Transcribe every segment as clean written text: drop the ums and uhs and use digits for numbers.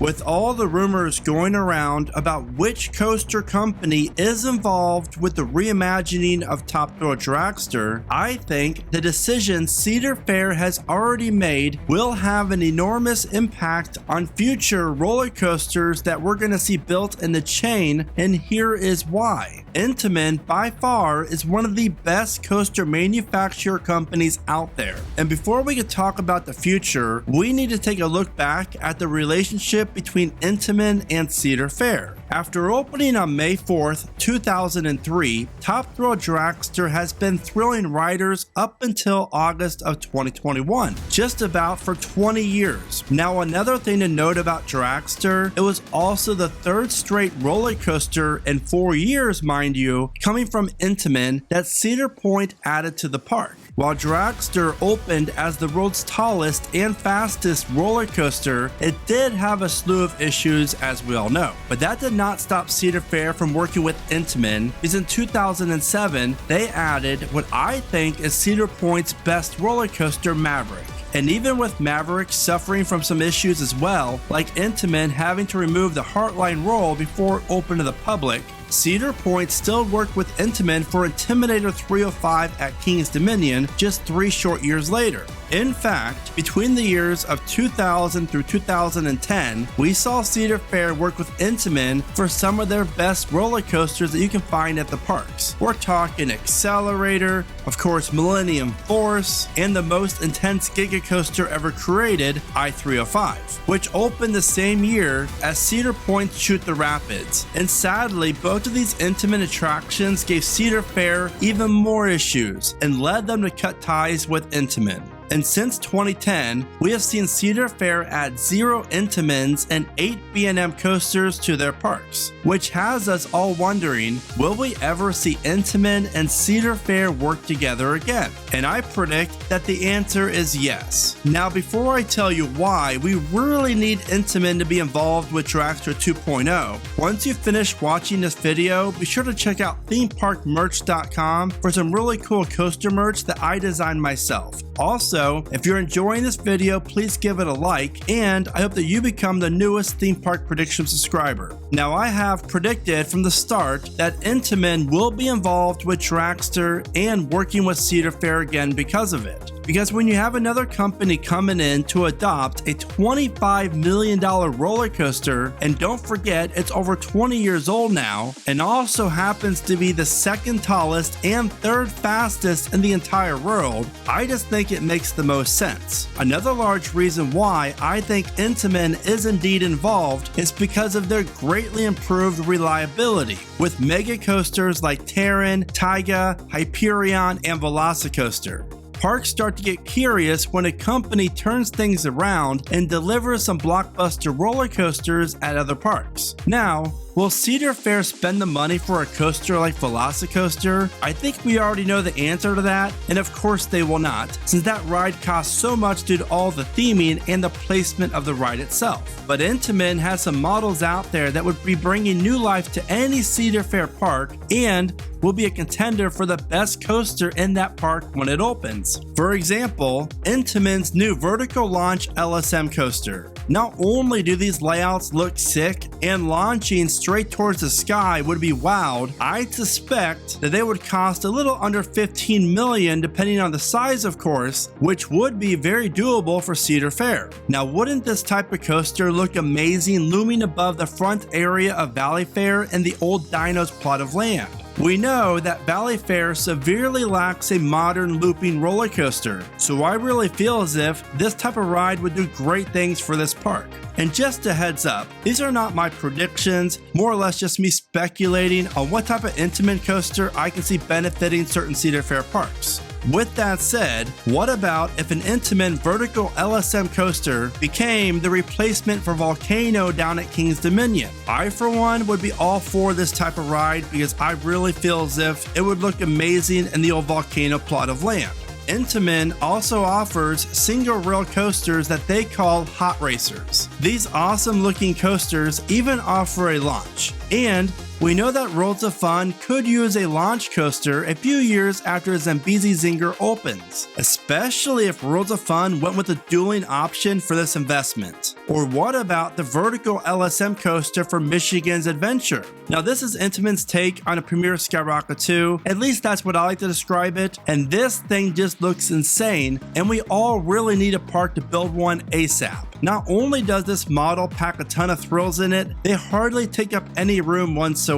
With all the rumors going around about which coaster company is involved with the reimagining of Top Thrill Dragster, I think the decision Cedar Fair has already made will have an enormous impact on future roller coasters that we're going to see built in the chain, and here is why. Intamin by far is one of the best coaster manufacturer companies out there. And before we can talk about the future, we need to take a look back at the relationship between Intamin and Cedar Fair. After opening on May 4th, 2003, Top Thrill Dragster has been thrilling riders up until August of 2021, just about for 20 years. Now, another thing to note about Dragster, it was also the third straight roller coaster in 4 years, mind you, coming from Intamin that Cedar Point added to the park. While Dragster opened as the world's tallest and fastest roller coaster, it did have a slew of issues, as we all know. But that did not stop Cedar Fair from working with Intamin, because in 2007, they added what I think is Cedar Point's best roller coaster, Maverick. And even with Maverick suffering from some issues as well, like Intamin having to remove the Heartline roll before it opened to the public, Cedar Point still worked with Intamin for Intimidator 305 at King's Dominion just 3 short years later. In fact, between the years of 2000 through 2010, we saw Cedar Fair work with Intamin for some of their best roller coasters that you can find at the parks. We're talking Accelerator, of course Millennium Force, and the most intense Giga Coaster ever created, I-305, which opened the same year as Cedar Point's Shoot the Rapids. And sadly, both of these Intamin attractions gave Cedar Fair even more issues and led them to cut ties with Intamin. And since 2010, we have seen Cedar Fair add 0 Intamins and 8 B&M coasters to their parks, which has us all wondering, will we ever see Intamin and Cedar Fair work together again? And I predict that the answer is yes. Now, before I tell you why we really need Intamin to be involved with Dragster 2.0, once you finish watching this video, be sure to check out themeparkmerch.com for some really cool coaster merch that I designed myself. Also, if you're enjoying this video, please give it a like, and I hope that you become the newest Theme Park Prediction subscriber. Now, I have predicted from the start that Intamin will be involved with Dragster and working with Cedar Fair again because of it. Because when you have another company coming in to adopt a $25 million roller coaster, and don't forget it's over 20 years old now, and also happens to be the second tallest and third fastest in the entire world, I just think it makes the most sense. Another large reason why I think Intamin is indeed involved is because of their greatly improved reliability, with mega coasters like Terran, Taiga, Hyperion, and Velocicoaster. Parks start to get curious when a company turns things around and delivers some blockbuster roller coasters at other parks. Now, will Cedar Fair spend the money for a coaster like Velocicoaster? I think we already know the answer to that, and of course they will not, since that ride costs so much due to all the theming and the placement of the ride itself. But Intamin has some models out there that would be bringing new life to any Cedar Fair park and will be a contender for the best coaster in that park when it opens. For example, Intamin's new vertical launch LSM coaster. Not only do these layouts look sick, and launching straight towards the sky would be wowed, I suspect that they would cost a little under $15 million depending on the size, of course, which would be very doable for Cedar Fair. Now, wouldn't this type of coaster look amazing looming above the front area of Valley Fair and the old Dino's plot of land? We know that Valley Fair severely lacks a modern looping roller coaster, so I really feel as if this type of ride would do great things for this park. And just a heads up, these are not my predictions, more or less just me speculating on what type of Intamin coaster I can see benefiting certain Cedar Fair parks. With that said, what about if an Intamin vertical LSM coaster became the replacement for Volcano down at King's Dominion? I, for one, would be all for this type of ride because I really feel as if it would look amazing in the old Volcano plot of land. Intamin also offers single rail coasters that they call Hot Racers. These awesome looking coasters even offer a launch, and We know that Worlds of Fun could use a launch coaster a few years after Zambezi Zinger opens, especially if Worlds of Fun went with a dueling option for this investment. Or what about the vertical LSM coaster for Michigan's Adventure? Now this is Intamin's take on a Premier Skyrocket 2, at least that's what I like to describe it, and this thing just looks insane, and we all really need a park to build one ASAP. Not only does this model pack a ton of thrills in it, they hardly take up any room whatsoever.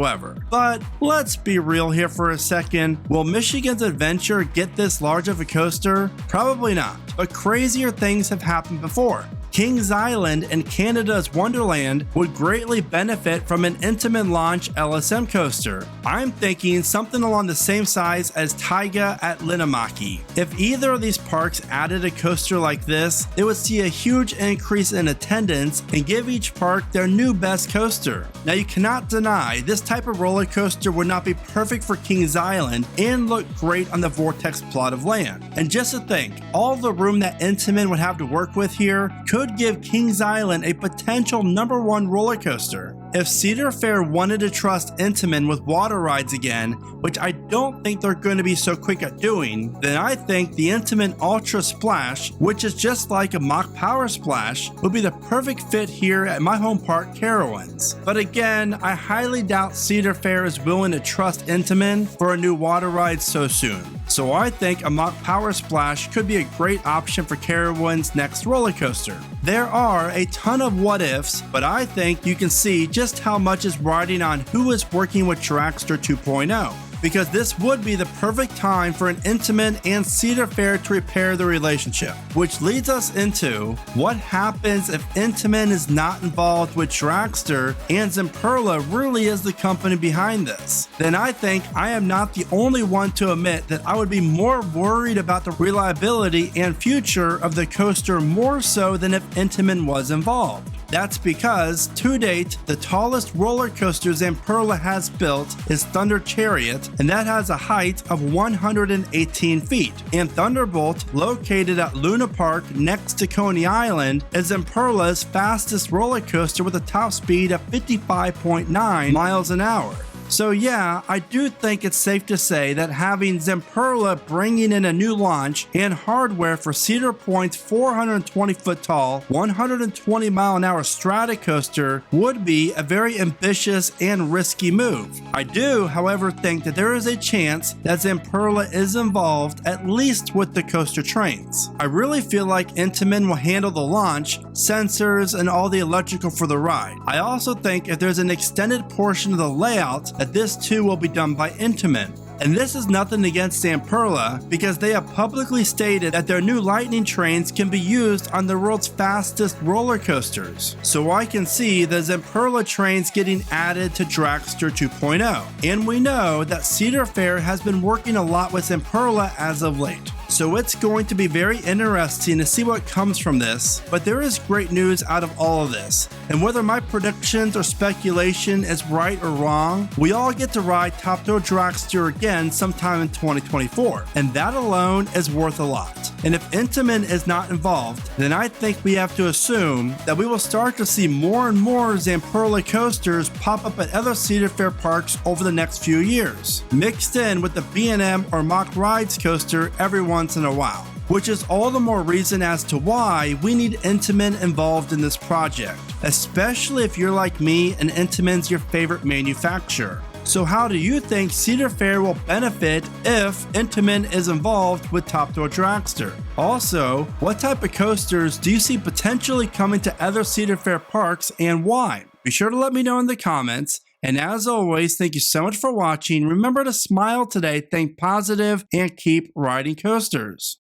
But let's be real here for a second, will Michigan's Adventure get this large of a coaster? Probably not, but crazier things have happened before. Kings Island and Canada's Wonderland would greatly benefit from an Intamin launch LSM coaster. I'm thinking something along the same size as Taiga at Linnamaki. If either of these parks added a coaster like this, they would see a huge increase in attendance and give each park their new best coaster. Now you cannot deny this type of roller coaster would not be perfect for Kings Island and look great on the Vortex plot of land. And just to think, all the room that Intamin would have to work with here could give Kings Island a potential #1 roller coaster. If Cedar Fair wanted to trust Intamin with water rides again, which I don't think they're going to be so quick at doing, then I think the Intamin Ultra Splash, which is just like a Mach Power Splash, would be the perfect fit here at my home park, Carowinds. But again, I highly doubt Cedar Fair is willing to trust Intamin for a new water ride so soon. So I think a Mach Power Splash could be a great option for Carowinds' next roller coaster. There are a ton of what ifs, but I think you can see just how much is riding on who is working with Dragster 2.0. Because this would be the perfect time for an Intamin and Cedar Fair to repair the relationship. Which leads us into what happens if Intamin is not involved with Dragster and Zamperla really is the company behind this. Then I think I am not the only one to admit that I would be more worried about the reliability and future of the coaster more so than if Intamin was involved. That's because, to date, the tallest roller coaster Zamperla has built is Thunder Chariot, and that has a height of 118 feet. And Thunderbolt, located at Luna Park next to Coney Island, is Zamperla's fastest roller coaster with a top speed of 55.9 miles an hour. So yeah, I do think it's safe to say that having Zamperla bringing in a new launch and hardware for Cedar Point's 420 foot tall, 120 mile an hour strata coaster would be a very ambitious and risky move. I do, however, think that there is a chance that Zamperla is involved at least with the coaster trains. I really feel like Intamin will handle the launch, sensors, and all the electrical for the ride. I also think if there's an extended portion of the layout that this too will be done by Intamin. And this is nothing against Zamperla because they have publicly stated that their new lightning trains can be used on the world's fastest roller coasters. So I can see the Zamperla trains getting added to Dragster 2.0. And we know that Cedar Fair has been working a lot with Zamperla as of late. So it's going to be very interesting to see what comes from this, but there is great news out of all of this. And whether my predictions or speculation is right or wrong, we all get to ride Top Thrill Dragster again sometime in 2024, and that alone is worth a lot. And if Intamin is not involved, then I think we have to assume that we will start to see more and more Zamperla coasters pop up at other Cedar Fair parks over the next few years, mixed in with the B&M or Mach Rides coaster every once in a while. Which is all the more reason as to why we need Intamin involved in this project, especially if you're like me and Intamin's your favorite manufacturer. So how do you think Cedar Fair will benefit if Intamin is involved with Top Thrill Dragster? Also, what type of coasters do you see potentially coming to other Cedar Fair parks and why? Be sure to let me know in the comments. And as always, thank you so much for watching. Remember to smile today, think positive, and keep riding coasters.